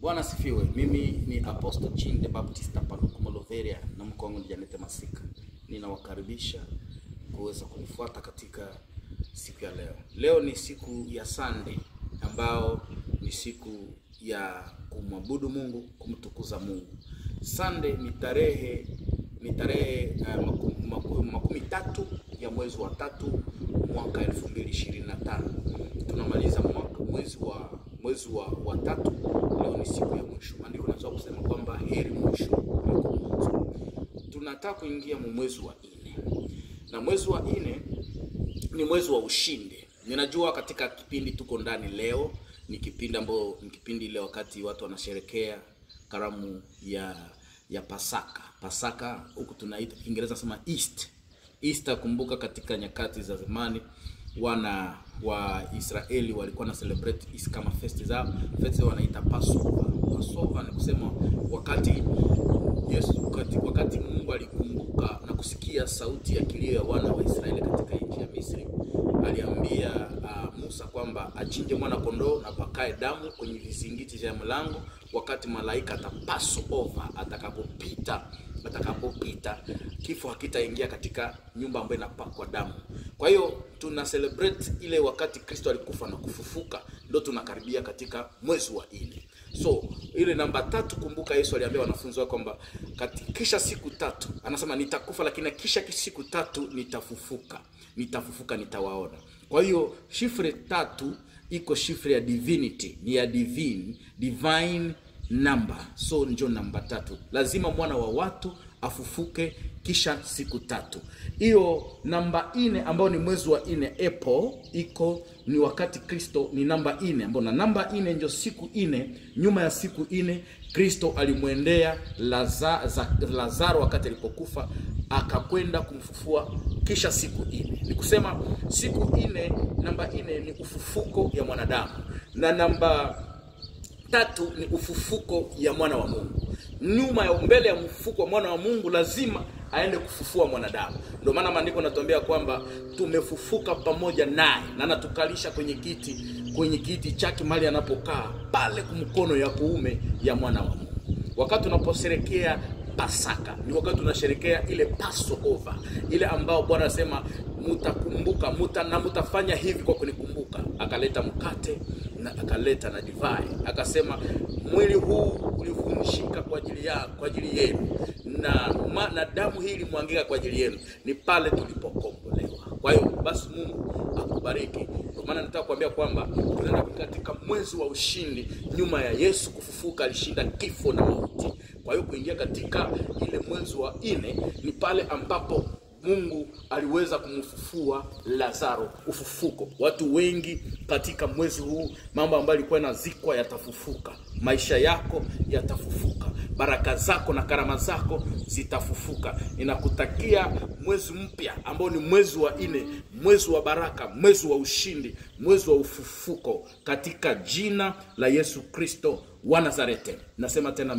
Bwana sifiwe. Mimi ni Apostle Jean the Baptist Paluku Moloveria na mke wangu ni Janete Masika. Ninawakaribisha kuweza kunifuata katika siku ya leo. Leo ni siku ya Sunday ambao ni siku ya kumwabudu Mungu, kumtukuza Mungu. Sunday ni tarehe 13 ya mwezi wa 3 mwaka 2025. Tunamaliza mwezi wa 3. Leo ni siku ya mwisho. Maandiko yanasema kusema kwamba heri mwisho. Tunataka kuingia mwezi wa 4. Na mwezi wa 4 ni mwezi wa ushindi. Ninajua katika kipindi tuko ndani leo ni kipindi ile wakati watu wanasherekea karamu ya Pasaka. Pasaka huku tunaita Kiingereza sema Easter. Kumbuka katika nyakati za zamani wana wa Israeli walikuwa na celebrate Easter kama festi zao. Festi wanaita Passover. Passover ni kusema wakati Mungu alikumbuka na kusikia sauti ya kilio ya wana wa Israeli katika nchi ya Misri, aliambia Musa kwamba achinje mwana kondoo na pakae damu kwenye vizingiti vya mlango wakati malaika atapassover, atakapopita kifo hakitaingia katika nyumba ambayo inapakwa damu. Kwa hiyo tuna celebrate ile wakati Kristo alikufa na kufufuka, ndio tunakaribia katika mwezi wa 4. So ile namba 3, kumbuka Yesu aliambia wanafunzi wake kwamba kisha siku 3 anasema nitakufa lakini kisha siku 3 nitafufuka nitawaona. Kwa hiyo shifre 3 iko shifre ya divinity, ni ya divine number. So ndio namba 3. Lazima mwana wa watu afufuke kisha siku 3. Hiyo namba 4 ambao ni mwezi wa 4 April ni wakati Kristo ni namba 4 ambao na namba 4 ndio siku 4. Nyuma ya siku 4 Kristo alimwendea Lazaro wakati alipokufa, akakwenda kumfufua kisha siku 4. Ni kusema siku 4, namba 4 ni ufufuko ya mwanadamu na namba 3 ni ufufuko ya mwana wa Mungu. Mbele ya mfufuko wa mwana wa Mungu lazima aende kufufua mwanadamu. Ndio maana maandiko yanatuambia kwamba tumefufuka pamoja naye na anatukalisha kwenye kiti chake mahali anapokaa pale kumkono ya kuume ya mwana wa Mungu. Wakati tunaposherekea Pasaka ni wakati tunasherekea ile Passover, ile ambao Bwana anasema mtakumbuka mtafanya hivi kwa kunikumbuka. Akaleta mkate na akaleta na divai, akasema mwili huu ulivunjika kwa ajili yenu na damu hii ilimwagika kwa ajili yenu. Ni pale tulipokombolewa. Kwa hiyo basi Mungu akubariki. Kwa maana nataka kuambia kwamba tunaenda katika mwezi wa ushindi. Nyuma ya Yesu kufufuka alishinda kifo na mauti. Kwa hiyo kuingia katika ile mwezi wa 4 ni pale ambapo Mungu aliweza kumfufua Lazaro, ufufuko. Watu wengi katika mwezi huu, mambo ambayo yalikuwa yanazikwa yatafufuka. Maisha yako yatafufuka. Baraka zako na karama zako zitafufuka. Ninakutakia mwezi mpya ambao ni mwezi wa 4, mwezi wa baraka, mwezi wa ushindi, mwezi wa ufufuko katika jina la Yesu Kristo wa Nazareti. Nasema tena